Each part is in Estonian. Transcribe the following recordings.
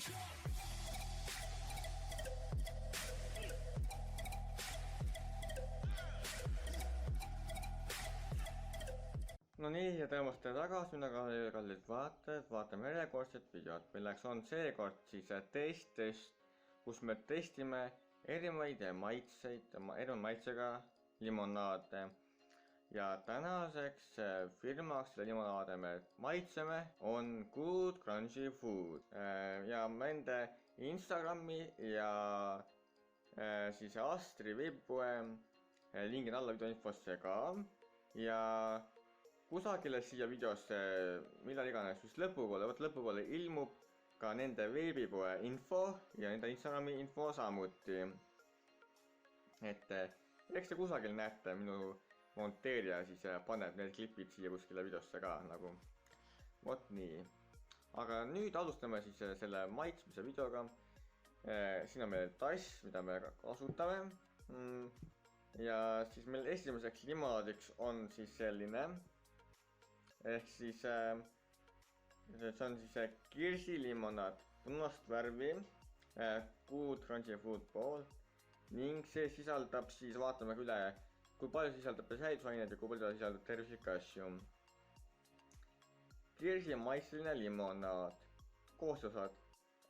No nii, ja tõmmast tagasi, mida kallid vaatajad, vaatame järjekordset videot, milleks on seekord siis test, kus me testime erinevaid maitseid, erineva maitsega limonaade. Ja tänaseks firmaks selle limonaade me maitseme on Good Crunchy Food. Ja nende Instagrami ja siis Astri veebipoe lingin alla video infosse ka. Ja kusagile siia videosse, millal iganes, just lõpupoole ilmub ka nende veebipoe info ja nende Instagrami info samuti. Et eks te kusagil näete, minu monteerija siis paneb need klipid siia kuskile videosse ka nagu. Vot nii. Aga nüüd alustame siis selle maitsmise videoga. Siin on meil tass, mida me kasutame. Ja siis meil esimeseks limonaadiks on siis selline. Ehk siis see on siis kirsilimonaad punast värvi Good Crunchy Food poolt ning see sisaldab siis, vaatame üle, kui palju sisaldab säilitusaineid ja kui palju sisaldab tervislikke asju. Kirsimaitseline limonaad, koostisosad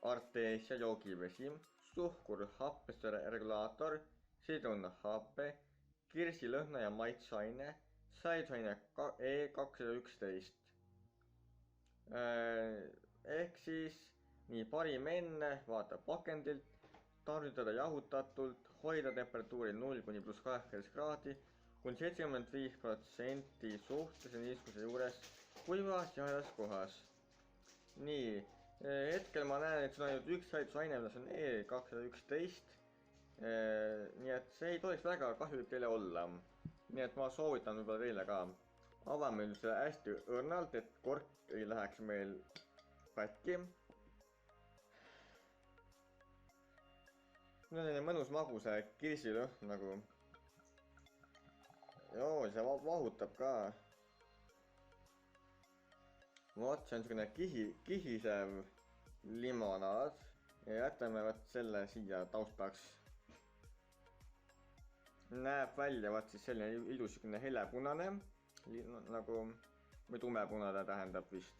arteesia joogivesi, suhkur happesregulaator, sidrunhappe, kirsilõhna ja maitseaine, säilitusaine E211. Ehk siis nii parim enne, vaata pakendilt, tarvitada jahutatult, hoida temperatuuri 0–+18 kraadi, kuni 75% suhtelise niiskuse juures kuivas jahedas kohas. Nii, hetkel ma näen, et see on ainult üks säilitusaine, mis on E211. Nii et see ei tohiks väga kahjulik teile olla. Nii et ma soovitan võib-olla teile ka. Avame nüüd selle hästi õrnalt, et kork ei läheks meil pätki. Nüüd on selline mõnus magus kirsilõhn nagu. Joo, see vahutab ka. Vot, see on selline kihisev limonaad. Ja jätame võt selle siia taustaks. Näeb välja vaat siis selline ilus helepunane, nagu, või tumepunane tähendab vist.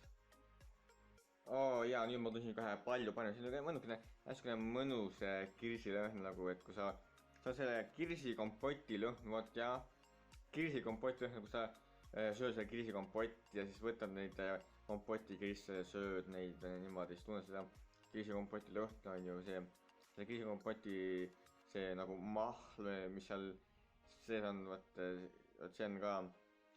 Jaa, nüüd ma tõsin kohe palju parem, see on hästi mõnus kirsilõhn nagu, et kui sa selle kirsikompotti lõhn, vot ja kirsikompotti lõhn, kui sa sööd selle kirsikompotti ja siis võtad neid kompoti kirsse ja sööd neid niimoodi, siis tunned seda kirsikompotti lõhn on ju see kirsikompotti see nagu mahl, mis seal sees on, võt see on ka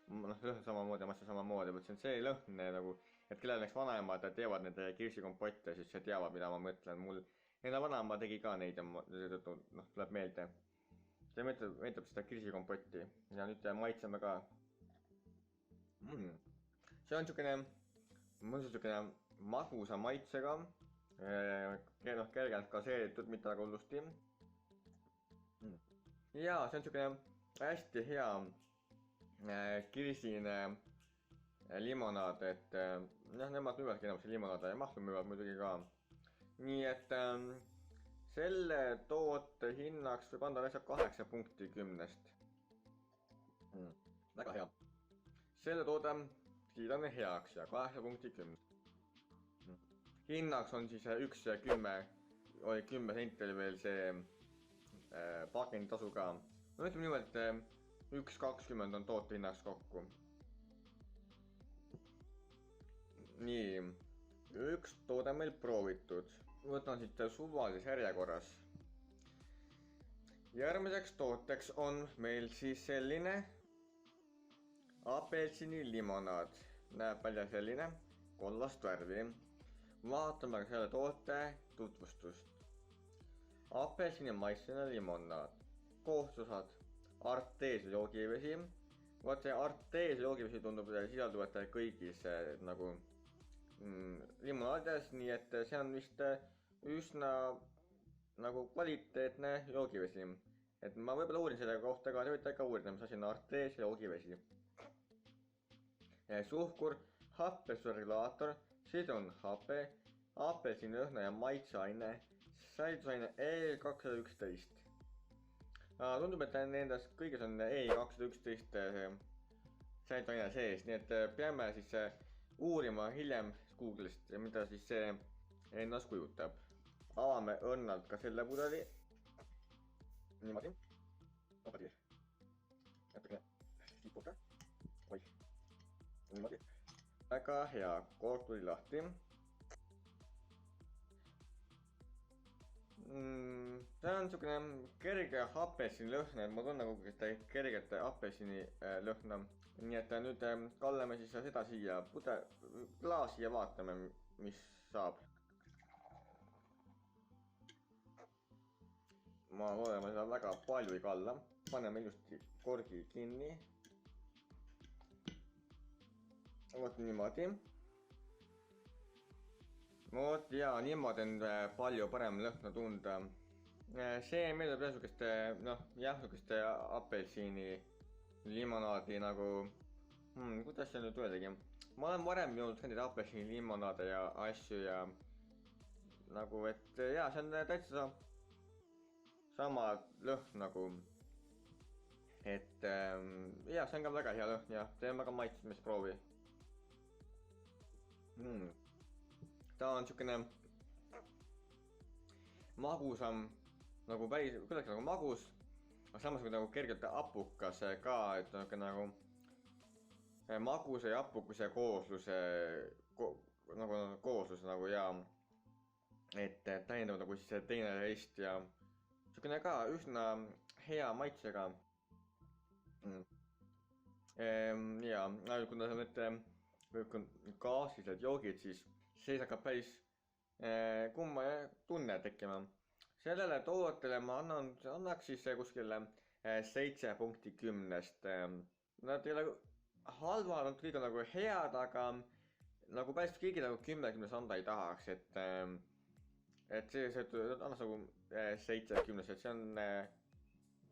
lõhn samamoodi ja maitse samamoodi, võt see on see lõhn nagu, et kellel näiteks vanaemad teevad need kirsikompotte, siis see teavad, mida ma mõtlen. Mul enda vanaema tegi ka neid ja tuleb meelde. See meeldib seda kirsikompotti ja nüüd maitseme ka. See on niisugune magusa maitsega, kergelt gaseeritud, mitte väga hullusti. Jaa, see on niisugune hästi hea kirsine limonaad, et nemad müüvadki enam see limonaad ja mahlu müüvad muidugi ka. Nii et selle toote hinnaks võib anda lihtsalt 8 punkti 10-st. Väga hea. Selle toote kiidan heaks ja 8 punkti 10. Hinnaks on siis 1,10, oli 10 senti oli veel see pakenditasu ka. No ütleme nimelt 1,20 on toote hinnaks kokku. Nii, üks toode meil proovitud. Võtan siit suvalises järjekorras. Järgmiseks tooteks on meil siis selline apelsinilimonaad. Näeb välja selline kollast värvi. Vaatame selle toote tutvustust. Apelsinimaitseline limonaad. Koostisosad arteesia joogivesi. Vaat see arteesia joogivesi tundub sisalduvat kõigis nagu limonaadides, nii et see on vist üsna nagu kvaliteetne joogivesi. Et ma võib-olla uurin selle kohta ka, te võite ikka uurida, mis asi on arteesia joogivesi. Suhkur, happesregulaator, sidrunhappe, apelsinilõhna ja maitseaine, säilitusaine E211. Tundub, et nendest kõiges on E211 säilitusaine sees, nii et peame siis uurima hiljem Google'ist, mida siis see ennast kujutab. Avame õnnalt ka selle pudeli. Niimoodi. Natukene tiputa. Oi. Niimoodi. Väga hea, kork tuli lahti. See on niisugune kerge apelsinilõhn, ma tunnen nagu kerget apelsinilõhna. Nii et nüüd kallame siis seda siia klaasi ja vaatame, mis saab. Ma loodan, ma seda väga palju ei kalla. Paneme ilusti korgi kinni. Vot niimoodi. Vot ja niimoodi on palju parem lõhna tunda. See meeldib niisugust, niisugust apelsini limonaadi nagu, kuidas see nüüd öeldagi. Ma olen varem joonud ka neid apelsini limonaade ja asju ja nagu, et jaa, see on täitsa sama lõhn nagu, et jaa, see on ka väga hea lõhn ja teeme ka maitsmisproovi. Ta on niisugune magusam, nagu päris, kuidagi nagu magus, aga samas nagu kergelt apukas ka, et nagu maguse ja apukuse koosluse nagu ja et täiendab nagu siis teine teist ja niisugune ka üsna hea maitsega. Ja kuna see on nüüd gaasilised joogid, siis see hakkab päris kumma tunne tekkima. Sellele tootele ma annaks siis kuskile 7.10. Nad ei ole halvad, nad kõik on nagu head, aga nagu päris keegi nagu 10 anda ei tahaks, et see annaks nagu 7.10, et see on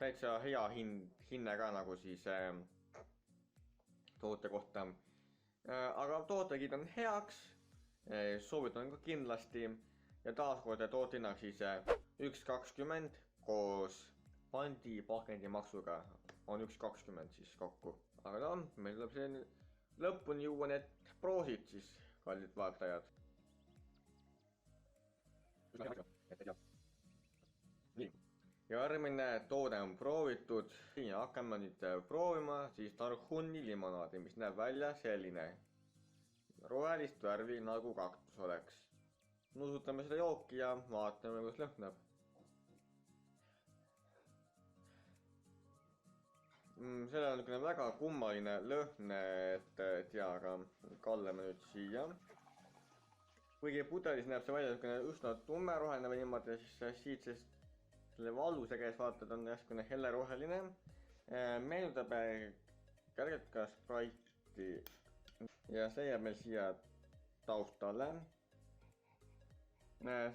täitsa hea hinne ka nagu siis toote kohta. Aga tootegiid on heaks, soovitan ka kindlasti ja taaskord toote hinnaks siis 1.20 koos pandipakendimaksuga on 1.20 siis kokku. Aga meil tuleb see lõpuni juua need proosid siis, kallid vaatajad. Nii. Järgmine toode on proovitud ja hakkame nüüd proovima siis Tarhuni limonaadi, mis näeb välja selline. Rohelist värvi nagu kaktus oleks. Nusutame seda jooki ja vaatame, kuidas lõhnab. Sellel on niisugune väga kummaline lõhn, et tea, aga kallame nüüd siia. Kuigi pudelis näeb see välja niisugune üsna tummeroheline või niimoodi, siis siit selle valuse käes vaatad on niisugune helleroheline. Meenutab kergelt ka Sprite'i ja see jääb meil siia taustale.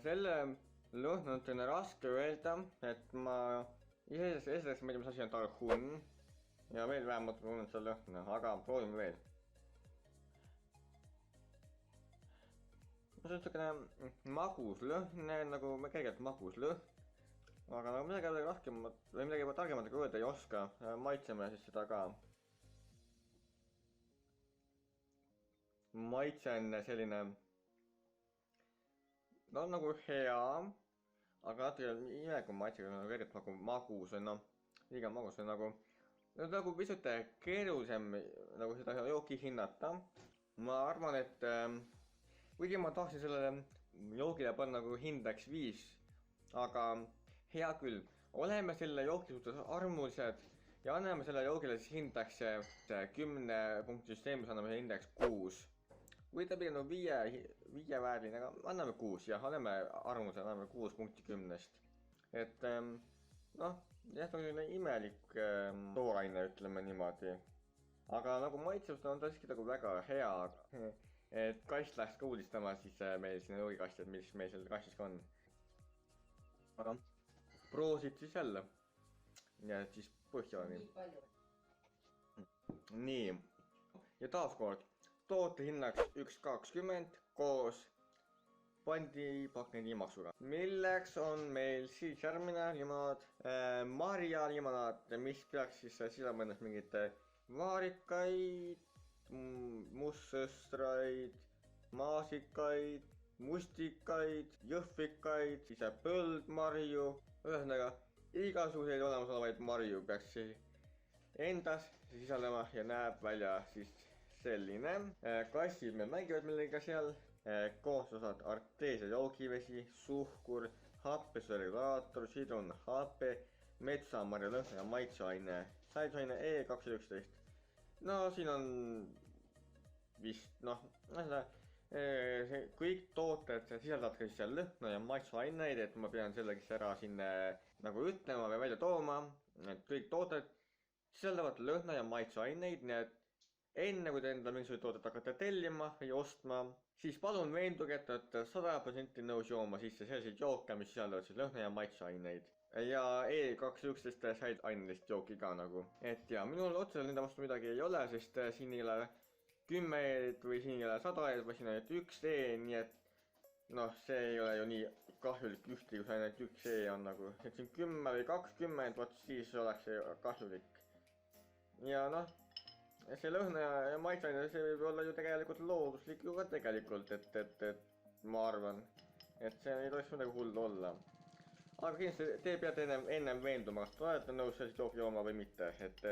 Selle lõhn on selline raske öelda, et ma esiteks ma ei tea, mis asi on Tarhun ja veel vähemalt tunnen seda lõhna, aga proovime veel. See on niisugune magus lõhn, nagu kergelt magus lõhn, aga nagu midagi raskemat või midagi targemat öelda ei oska, maitseme siis seda ka. Maitse on selline, no nagu hea, aga natuke imelik maitsega, nagu kergelt nagu magus või liiga magus või nagu pisut keerulisem nagu seda jooki hinnata. Ma arvan, et kuigi ma tahaksin sellele joogile panna nagu hindeks 5, aga hea küll, oleme selle joogi suhtes armulised ja anname selle joogile siis hindeks 10 punkti süsteemis anname hindeks 6. Kui ta pigem 5 vääriline, aga anname 6 ja oleme arvamusel, anname 6 punkti 10. Et jah, see on selline imelik tooraine, ütleme niimoodi. Aga nagu maitsevust on ta siiski nagu väga hea. Et kast läks ka uudistama siis meil sinna joogikasti, et mis meil seal kastis ka on. Aga proosid siis jälle. Ja siis põhja nii. Nii. Ja taaskord. Toote hinnaks 1.20 koos pandipakendimaksuga. Milleks on meil siis järgmine limonaad, marjalimonaad, mis peaks siis sisaldama ennast mingit vaarikaid, mustsõstraid, maasikaid, mustikaid, jõhvikaid, siis põldmarju, ühesõnaga igasuguseid olemasolevaid marju peaks endas sisaldama ja näeb välja siis selline. Kassid meil mängivad millega seal, koososad arteesia joogivesi, suhkur, happesüregulaator, sidrun, hape, metsamarja lõhna ja maitseaine, säidusaine E211. No siin on vist kõik tooted sisaldavad ka siis seal lõhna ja maitseaineid, et ma pean sellegi ära siin nagu ütlema või välja tooma, et kõik tooted sisaldavad lõhna ja maitseaineid, nii et enne kui te endale mingisugused tooted hakkate tellima või ostma, siis palun veenduge, et olete 100% nõus jooma sisse selliseid jooke, mis sisaldavad siis lõhna ja maitseaineid. Ja E211 säiduainelist jooki ka nagu. Et ja minul otseselt nende vastu midagi ei ole, sest siin ei ole 10 või siin ei ole 100 või siin on ainult 1 E, nii et noh, see ei ole ju nii kahjulik ühtegi, kui ainult 1 E on nagu. Et siin 10 või 20, vot siis oleks see kahjulik. Ja noh, see lõhna ja maitseaine, see võib olla ju tegelikult looduslik ju ka tegelikult, et ma arvan, et see ei tohiks midagi hullu olla. Aga kindlasti te peate ennem veenduma, kas te olete nõus sellist jooki jooma või mitte, et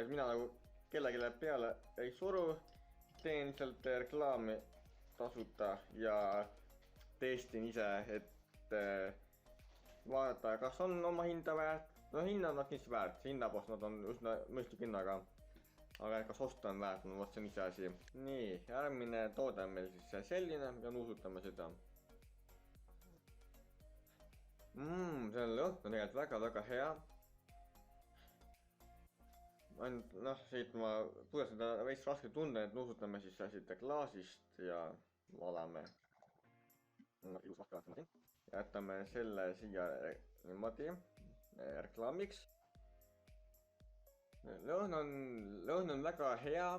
mina nagu kellelegi peale ei suru, teen sealt reklaami tasuta ja testin ise, et vaadata, kas on oma hinda väärt. No hinna on nad kindlasti väärt, hinnapost nad on üsna mõistlik hinnaga. Aga kas osta on väärt, no vot see on ise asi. Nii, järgmine toode on meil siis selline ja nuusutame seda. See lõhn on tegelikult väga-väga hea. Ainult noh, siit ma kuidas seda veits raske tunda, et nuusutame siis siit klaasist ja valame. Ilus vahka vaatame siin. Jätame selle siia niimoodi reklaamiks. Lõhn on väga hea.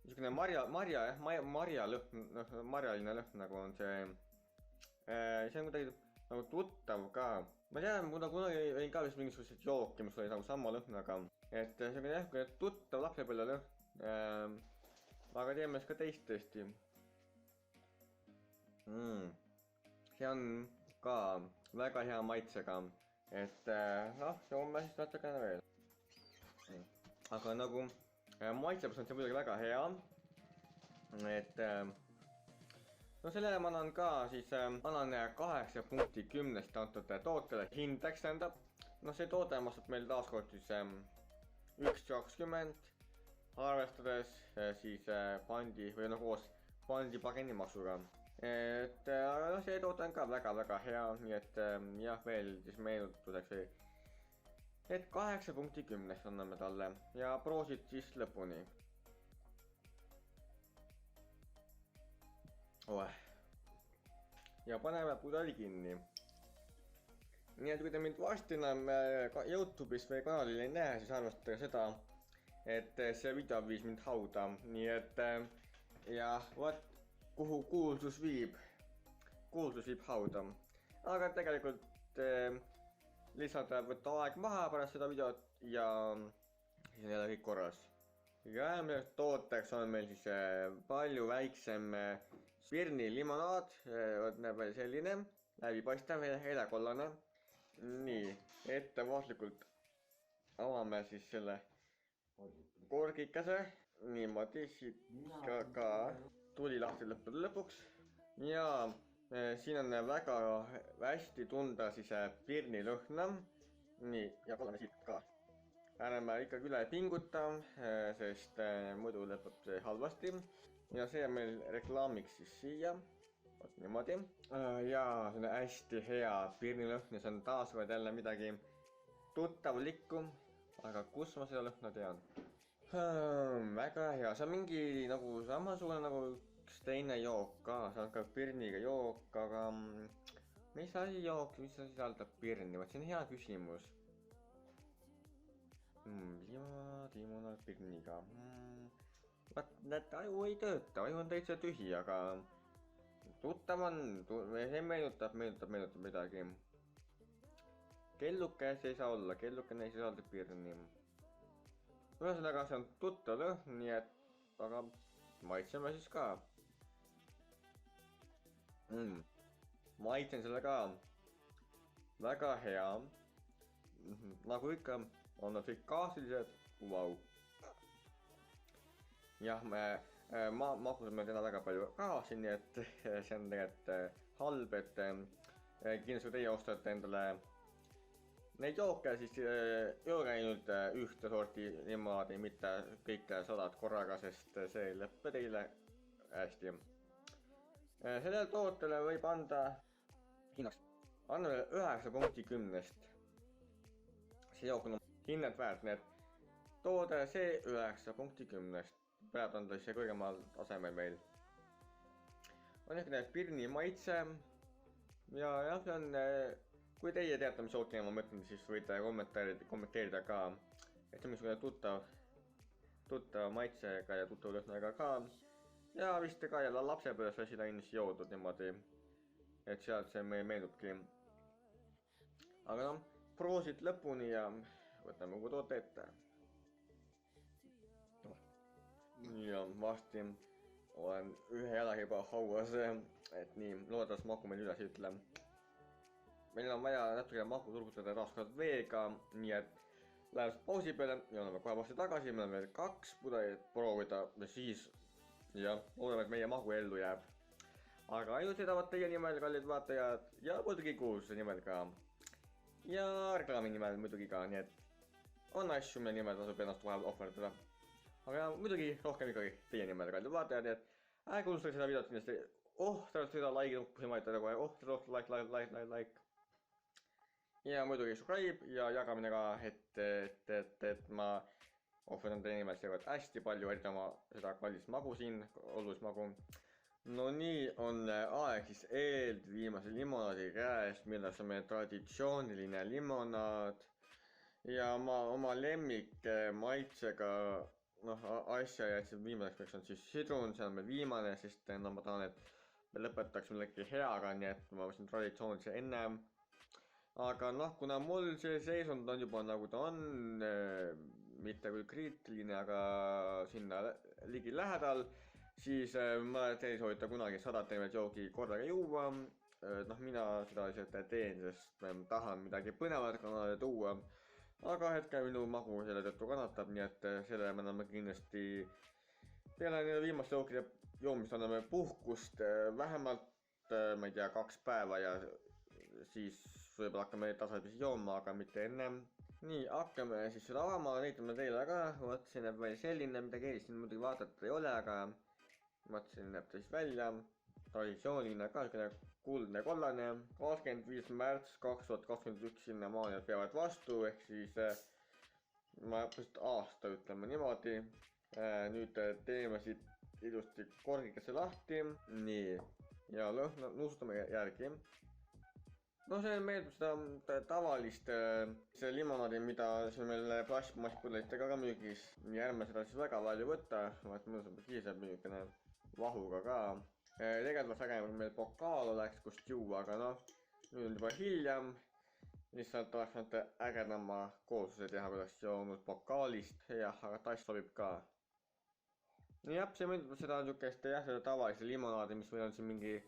Niisugune marja lõhn, marjaline lõhn nagu on see. See on kuidagi nagu tuttav ka. Ma tean, kunagi olin ka vist mingisuguseid jooki, mis oli nagu sama lõhnaga. Et see on jah, tuttav lapsepõlve lõhn. Aga teeme siis ka teist tõesti. See on ka väga hea maitsega. Et noh, joome siis natukene veel. Aga nagu maitsepõs on see muidugi väga hea. Et no sellele ma annan ka siis, annan 8 punkti 10 antud tootele hindeks tähendab. No see toode maksab meil taaskord siis 1,20 arvestades siis pandi või noh koos pandipakendimaksuga. Et aga noh, see toode on ka väga-väga hea, nii et jah, veel siis meenutuseks või. Et 8 punkti 10 anname talle ja proosid siis lõpuni. Ja paneme pudeli kinni. Nii et kui te mind varsti enam YouTube'is või kanalil ei näe, siis arvestage seda, et see video viis mind hauda. Nii et ja vaat kuhu kuulsus viib hauda. Aga tegelikult lihtsalt võtta aeg maha pärast seda videot ja siis on jälle kõik korras. Ja järgmiseks tooteks on meil siis palju väiksem Smirni limonaad, näeb välja selline, läbipaistev, helekollane. Nii, ettevaatlikult avame siis selle korgikese, niimoodi siit ka tuli lahti lõpuks ja siin on väga hästi tunda siis pirni lõhna. Nii, ja kolme siit ka. Ärme ikkagi üle pinguta, sest muidu lõpeb see halvasti. Ja see on meil reklaamiks siis siia. Niimoodi. Ja see on hästi hea pirni lõhn ja see on taaskord jälle midagi tuttavlikku. Aga kus ma seda lõhna tean? Väga hea, see on mingi nagu samasugune nagu teine jook ka, see on ka pirniga jook, aga mis asi jook, mis sisaldab pirni, vaat see on hea küsimus. Limonaad pirniga. Vaat näed, aju ei tööta, aju on täitsa tühi, aga tuttav on, see meenutab midagi. Kelluke see ei saa olla, kellukene ei sisalda pirni. Ühesõnaga, see on tuttav lõhn, nii et, aga maitseme siis ka. Maitsen selle ka. Väga hea. Nagu ikka, on nad kõik gaasilised. Vau. Jah, ma makusime täna väga palju gaasi, nii et see on tegelikult halb, et kindlasti teie ostate endale neid jooke, siis jooge ainult ühte sorti niimoodi, mitte kõike 100 korraga, sest see ei lõppe teile hästi. Sellele tootele võib anda hinnaks. Anname 9 punkti 10. See jook on hinnad väärt, nii et toode see 9 punkti 10. Peab anda siis kõrgemal tasemel meil. On ehk need pirni maitse. Ja jah, see on... Kui teie teate, mis jooki ma mõtlen, siis võite kommenteerida ka, et see mingisugune tuttav maitsega ja tuttav lõhnaga ka. Ja vist ka jälle lapsepõõs väsilainis joodud niimoodi, et sealt see meie meenubki. Aga noh, proosid lõpuni ja võtame uue toote ette. Ja varsti olen ühe jalaga juba hauas, et nii, loodetavasti maku meil üles ei ütle. Meil on vaja natuke maku turgutada taaskord veega, nii et läheb pausi peale ja oleme kohe varsti tagasi. Meil on veel 2 pudelit proovida ja siis loodame, et meie magu ellu jääb. Aga ainult sõidavad teie nimel, kallid vaatajad, ja muidugi kuulsuse nimel ka. Ja reklaami nimel muidugi ka, nii et on asju, mille nimel tasub ennast vahel ohverdada. Aga muidugi rohkem ikkagi teie nimel, kallid vaatajad, nii et ärge unustage seda videot kindlasti. Tähendab seda like-nuppi vajutada kohe, like. Ja muidugi subscribe ja jagamine ka, et ma ohverdan teie nimel seekord hästi palju, eriti oma seda kallist magu siin, olulist magu. No nii on aeg siis eelviimase limonaadi käes, milles on meie traditsiooniline limonaad. Ja ma oma lemmik maitsega asja jätsin viimaseks, mis on siis sidrun, see on meil viimane, sest ma tahan, et me lõpetaks millegi heaga, nii et ma võtsin traditsioonilise ennem. Aga kuna mul see seisund on juba nagu ta on, mitte küll kriitiline, aga sinna ligi lähedal, siis ma ei soovita kunagi 100 tervet joogi korraga juua. Mina seda lihtsalt teen, sest ma tahan midagi põnevat kanale tuua. Aga hetkel minu magu selle tõttu kannatab, nii et selle me anname kindlasti peale viimaste jookide joomist anname puhkust vähemalt, ma ei tea, 2 päeva ja siis võib-olla hakkame tasapisi jooma, aga mitte ennem. Nii, hakkame siis seda avama, näitame teile ka. Mõtlesin, et veel selline, midagi eelist siin muidugi vaadata ei ole, aga mõtlesin, näeb ta siis välja. Traditsiooniline ka, kuldne kollane. 25. märts 2021 sinnamaani peavad vastu, ehk siis ma just aasta ütleme niimoodi. Nüüd teeme siit ilusti korgikesse lahti. Nii, ja nuustame järgi. See meeldib seda tavalist limonaadi, mida siin meil plastmasspudlitega ka müügis. Ja ärme seda siis väga palju võtta, vaat mõnusam kiiseb müügine vahuga ka. Tegelikult äge meil pokaal oleks, kust juua, aga nüüd on juba hiljem. Lihtsalt oleks mõte ägedama koosluse teha, kuidas joonud pokaalist. Jah, aga tass sobib ka. Jah, see meeldib seda seda tavalist limonaadi, mis meil on siin mingi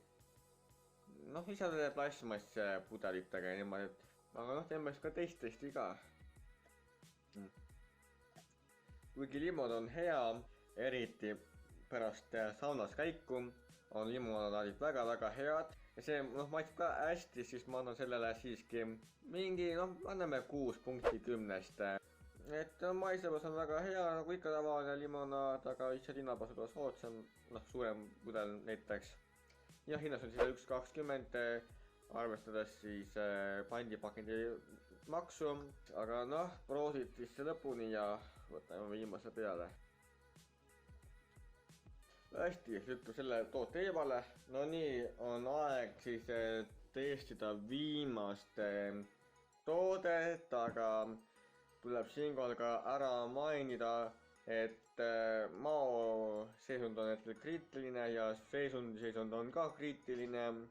isade plastmass pudelitega ja niimoodi, aga teeme siis ka teist ka. Kuigi limod on hea, eriti pärast saunas käiku, on limonaadid väga head. Ja see maitseb ka hästi, siis ma annan sellele siiski mingi, anname 6 punkti 10. Et maitsebus on väga hea, nagu ikka tavaline limonaad, aga ise linnapas võib-olla soodsam, suurem pudel näiteks. Ja hinnas on siis 1,20, arvestades siis pandipakendi maksu, aga proosid siis lõpuni ja võtame viimase peale. Hästi, lükkame selle toote eemale. No nii, on aeg siis testida viimast toodet, aga tuleb siinkohal ka ära mainida, et et mao seisund on hetkel kriitiline ja seisund on ka kriitiline.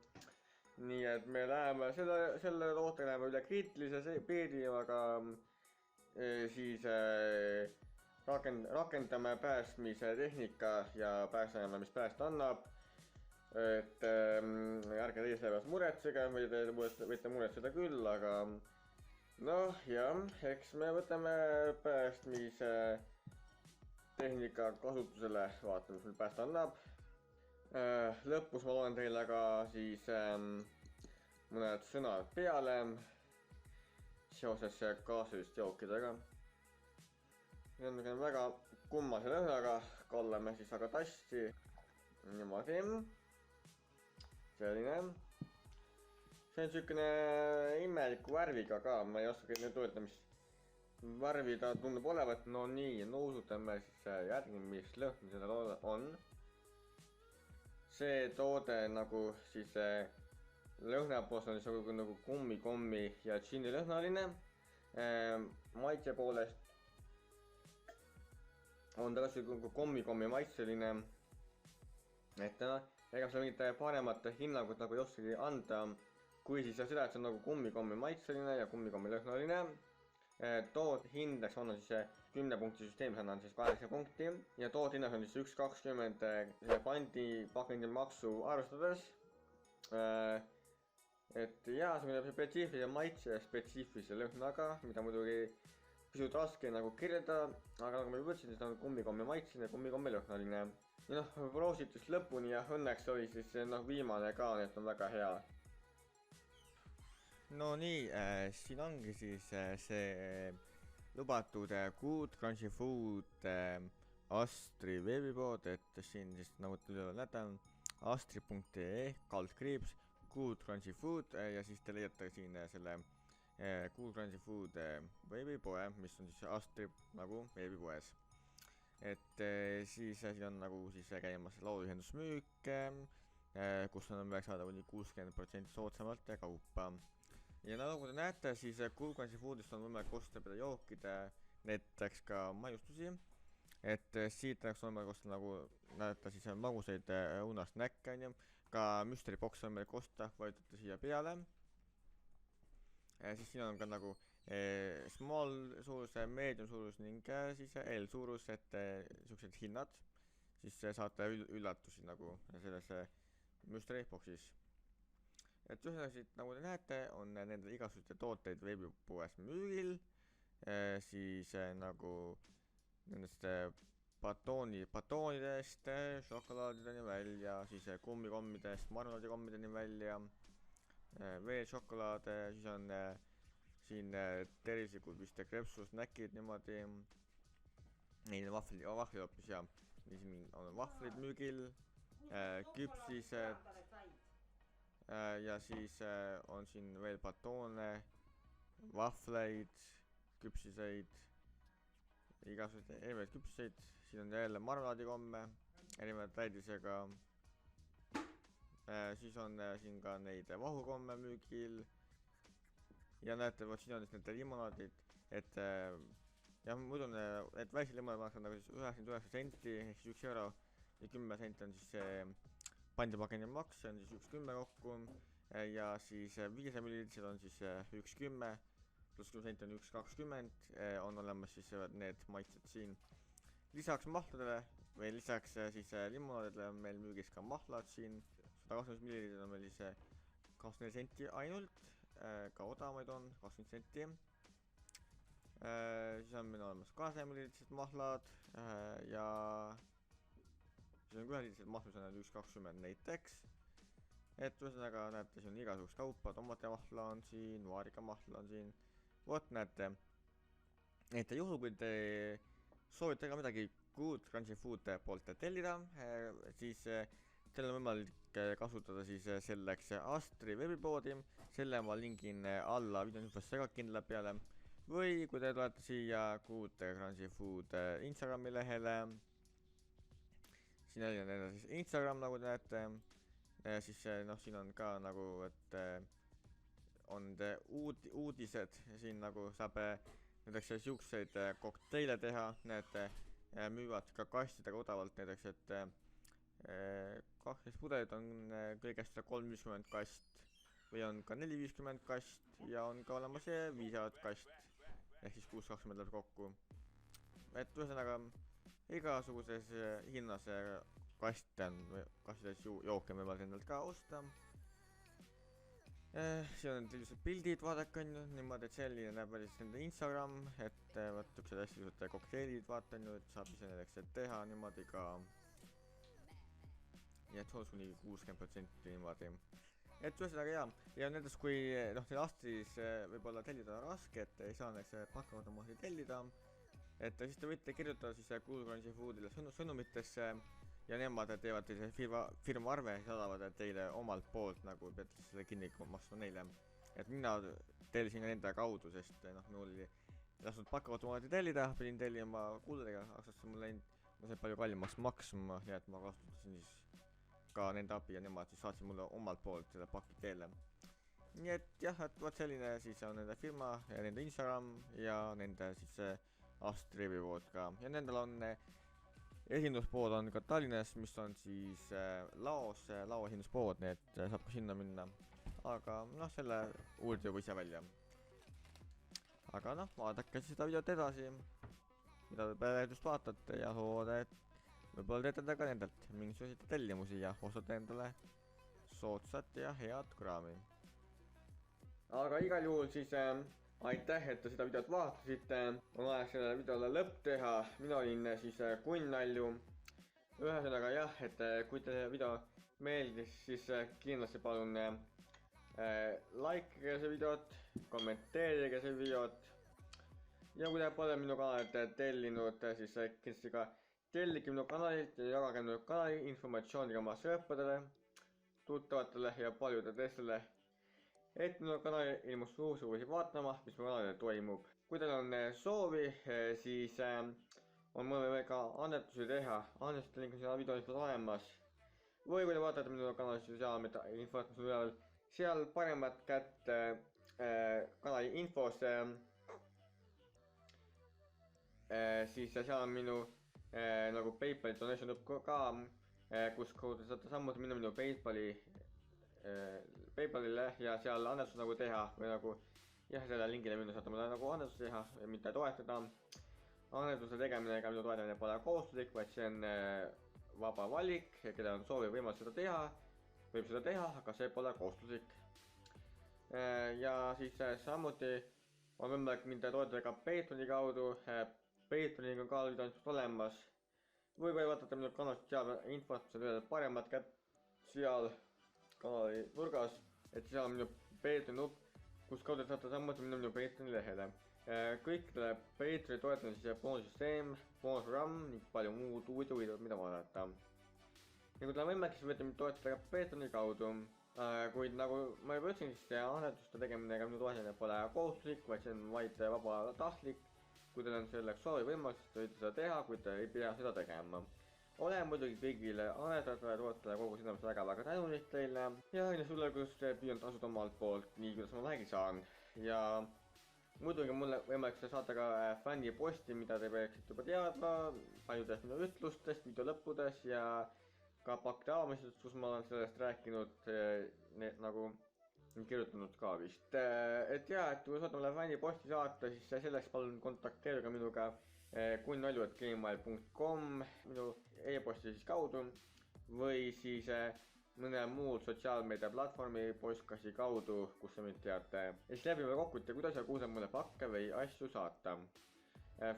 Nii et me läheme selle tootega läheme üle kriitilise piiri, aga siis rakendame päästmise tehnika ja päästame, mis päästa annab. Et ärge teie selle peast muretsege, või te võite muretseda küll, aga noh jah, eks me võtame päästmise tehnika kasutusele, vaatame, mis meil päästa annab. Lõpus ma loen teile ka siis mõned sõnad peale seoses gaasiliste jookidega. Need on väga kummase lõhnaga, kallame siis aga tasti. Niimoodi. Selline. See on sükene imeliku värviga ka, ma ei oska nüüd öelda, mis värvi ta tundub olevat. No nii, nuusutame siis järgi, mis lõhn sellel on. See toode nagu siis lõhnapoos on siis nagu kummikommi ja džinni lõhnaline. Maitse poolest on ta kas nagu kommi maitseline. Et ega seal mingit paremat hinnangut nagu ei oskagi anda, kui siis seda, et see on nagu kummikommi maitseline ja kummikommi lõhnaline. Tootehindeks on siis 10 punkti süsteemis annan siis 8 punkti ja toothinnas on siis 1,20 pandipakendimaksu arvestades. Et jaa, see on spetsiifilise maitse ja spetsiifilise lõhnaga, mida muidugi pisut raske nagu kirjeldada, aga nagu ma juba ütlesin, siis on kummikommi maitseline ja kummikommi lõhnaline. Ja noh, proositust lõpuni ja õnneks oli siis viimane ka, nii et on väga hea. No nii, siin ongi siis see lubatud Good Crunchy Food Astri veebipood, et siin siis nagu üleval näete astri.ee/Good Crunchy Food ja siis te leiate siin selle Good Crunchy Food veebipoe, mis on siis Astri nagu veebipoes. Et siis siin on nagu siis käimas lauluühendusmüük, kus on võimalik saada kuni 60% soodsamalt kaupa. Ja nagu te näete, siis Good Crunchy Foodist on võimalik osta peale jookide näiteks ka maiustusi. Et siit on võimalik osta nagu näete siis magusaid õunasnäkke, ka mystery box on võimalik osta, vajutate siia peale. Siis siin on ka nagu small suurus, medium suurus ning siis L suurus, et siuksed hinnad. Siis saate üllatusi nagu selles mystery boxis. Et ühesõnaga nagu te näete, on nende igasuguste tooteid veebipoes müügil, siis nagu nendest batoonidest, šokolaadideni välja, siis kummikommidest, marmelaadikommideni välja, veel šokolaade, siis on siin tervislikud vist krepsus näkid niimoodi, vahvlid hoopis ja siin on vahvlid müügil, küpsised. Ja siis on siin veel batoone, vahvleid, küpsiseid, igasuguseid erinevaid küpsiseid. Siin on jälle marmelaadikomme, erinevad täidisega. Siis on siin ka neid vahukomme müügil. Ja näete, siin on siis need limonaadid, et jah, muidu need väiksed limonaad maksavad nagu siis 99 senti, ehk siis 1 euro ja 10 senti on siis see pandipakendi maks, see on siis 1,10 kokku ja siis 500 ml on siis 1,10 pluss 10 senti on 1,20, on olemas siis need maitsed siin. Lisaks mahladele või lisaks siis limonaadidele on meil müügis ka mahlad siin, 120 ml on meil siis 24 senti ainult, ka odavamaid on 20 senti. Siis on meil olemas 200 ml mahlad ja siis on üheliidsed mahlad, mis on 1,20 näiteks. Et ühesõnaga näete, siin on igasugust kaupa, tomatimahla on siin, vaarikamahla on siin. Vot näete, et juhul kui te soovite ka midagi Good Crunchy Food poolt tellida, siis teil on võimalik kasutada siis selleks Astri veebipoodi. Selle ma lingin alla videoinfosse ka kindla peale. Või kui te tulete siia Good Crunchy Food Instagrami lehele, siin on nende siis Instagram, nagu te näete, siis noh, siin on ka nagu, et on uudised, siin nagu saab näiteks siukseid kokteile teha, näete, müüvad ka kastidega odavalt näiteks, et 12 pudelit on kõigest 350 kast või on ka 450 kast ja on ka olemas 500 kast ehk siis 620 läheb kokku. Et ühesõnaga igasuguses hinnas kaste on või kastides jooke võivad endalt ka osta. Siin on sellised pildid, vaadake on ju niimoodi, et selline näeb välja siis enda Instagram, et vaat tüksed hästi ilusad kokteilid vaata on ju, et saab ise näiteks teha niimoodi ka ja et soos kuni 60% niimoodi. Et ühesõnaga jaa, ja nendest kui noh, teil Astris võib-olla tellida on raske, et ei saa näiteks pakkumatumusi tellida, et siis te võite kirjutada siis Cool Crunchy Foodile sõnumitesse ja nemad teevad teile firma arve ja saadavad teile omalt poolt nagu peate selle kinni maksma neile. Et mina tellisin nende kaudu, sest noh, mul oli lasnud pakkumatumusi tellida, pidin tellima kuldadega, sest mul läinud palju kallimaks maksma, nii et ma kasutasin siis ka nende abi ja nemad siis saatsid mulle omalt poolt selle paki teele. Nii et jah, et vaat selline siis on nende firma ja nende Instagram ja nende siis Astrivi poolt ka ja nendel on esinduspood on ka Tallinnas, mis on siis Laos, Lao esinduspood, nii et saab ka sinna minna. Aga noh, selle uurida juba ise välja. Aga noh, vaadake siis seda videot edasi, mida te just vaatate ja soovate, et võib-olla teete te ka nendelt mingisuguseid tellimusi ja ostate endale soodsat ja head kraami. Aga igal juhul siis aitäh, et te seda videot vaatasite. On aeg sellele videole lõpp teha. Mina olin siis Kunnalju. Ühesõnaga jah, et kui teile video meeldis, siis kindlasti palun likeige see videot, kommenteerige see videot. Ja kui te pole minu kanalit tellinud, siis kindlasti ka tellige minu kanalilt ja jagage minu kanali informatsiooniga oma sõpradele, tuttavatele ja paljude teistele, et minu kanali ilmus uusi vaatama, mis mu kanalile toimub. Kui teil on soovi, siis on mul veel ka annetusi teha. Annetuste link on seal videos olemas. Või kui te vaatate minu kanali sotsiaalmeedia infot, mis on üleval, seal paremat kätte kanali infos, siis seal on minu nagu PayPali donation up ka, kus te saate samuti minna minu PayPalile ja seal annetus nagu teha või nagu jah, selle lingile minna saate mulle nagu annetus teha ja mitte toetada. Annetuse tegemine ega minu toetamine pole kohustuslik, vaid see on vaba valik ja kellel on soovi võimalus seda teha, võib seda teha, aga see pole kohustuslik. Ja siis samuti on võimalik mind toetada ka Patreoni kaudu. Patreoni on ka videos olemas. Või kui vaatate minu kanalist seal infot, mis on üle paremat kätt seal kanali nurgas, et seal on minu Patreoni nupp, kus kaudu saate samuti minna minu Patreoni lehele. Kõikidele Patreoni toetamiseks ja boonussüsteem, boonusprogramm ning palju muud huvitavat videot, mida vaadata. Ja kui teil on võimalik, siis võite mind toetada ka Patreoni kaudu. Kuid nagu ma juba ütlesin, siis see annetuste tegemine ega minu toetamine pole kohustuslik, vaid see on vaid vabatahtlik. Kui teil on selleks soovi võimalus, siis te võite seda teha, kuid te ei pea seda tegema. Olen muidugi kõigile annetajatele ja toetajatele kogu südamest väga tänulik teile ja aina sulle, kus püüan tasuda omalt poolt nii, kuidas ma vähegi saan. Ja muidugi mulle võimalik saata ka fänniposti, mida te peaksite juba teadma paljudest minu ütlustest, video lõppudes ja ka pakkide avamisest, kus ma olen sellest rääkinud nagu kirjutanud ka vist. Et jaa, et kui saate mulle fänniposti saata, siis selleks palun kontakteerige minuga kunnalju@gmail.com minu e-posti siis kaudu või siis mõne muul sotsiaalmeedia platvormi postkasti kaudu, kus te mind teate. Ja siis läbime kokku, et kuidas ja kuhu saab mulle pakke või asju saata.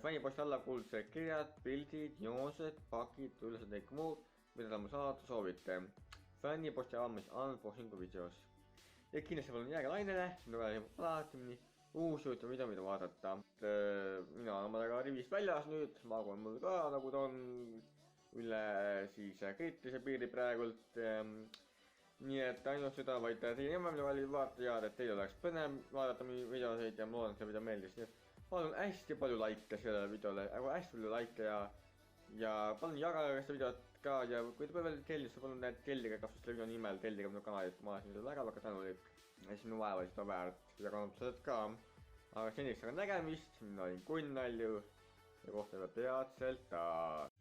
Fänniposti alla kuulsed kirjad, pildid, joonised, pakid, ülesed kõik muud, mida te mul saata soovite. Fänniposti avamis unboxingu videos. Ja kindlasti palun jääge lainele, minu kanal alati mõni uus huvitav video, mida vaadata. Mina olen omadega rivist väljas nüüd, maagu on mul ka nagu ta on üle siis kriitilise piiri praegult. Nii et ainult seda vaid teie nimed minu kallid vaatajad, et teil oleks põnev vaadata minu videoseid ja ma loodan, et see video meeldis. Nii et palun hästi palju like sellele videole, hästi palju like ja palun jagage seda videot ka ja kui te veel tellite, palun tellige kas selle video nimel, tellige minu kanalit, ma olen siin väga tänulik ja sinu vaeva seda väärt ja kannab seda ka. Aga seniks aga nägemist, mina olin Kunnalju ja kohtame peatselt taas.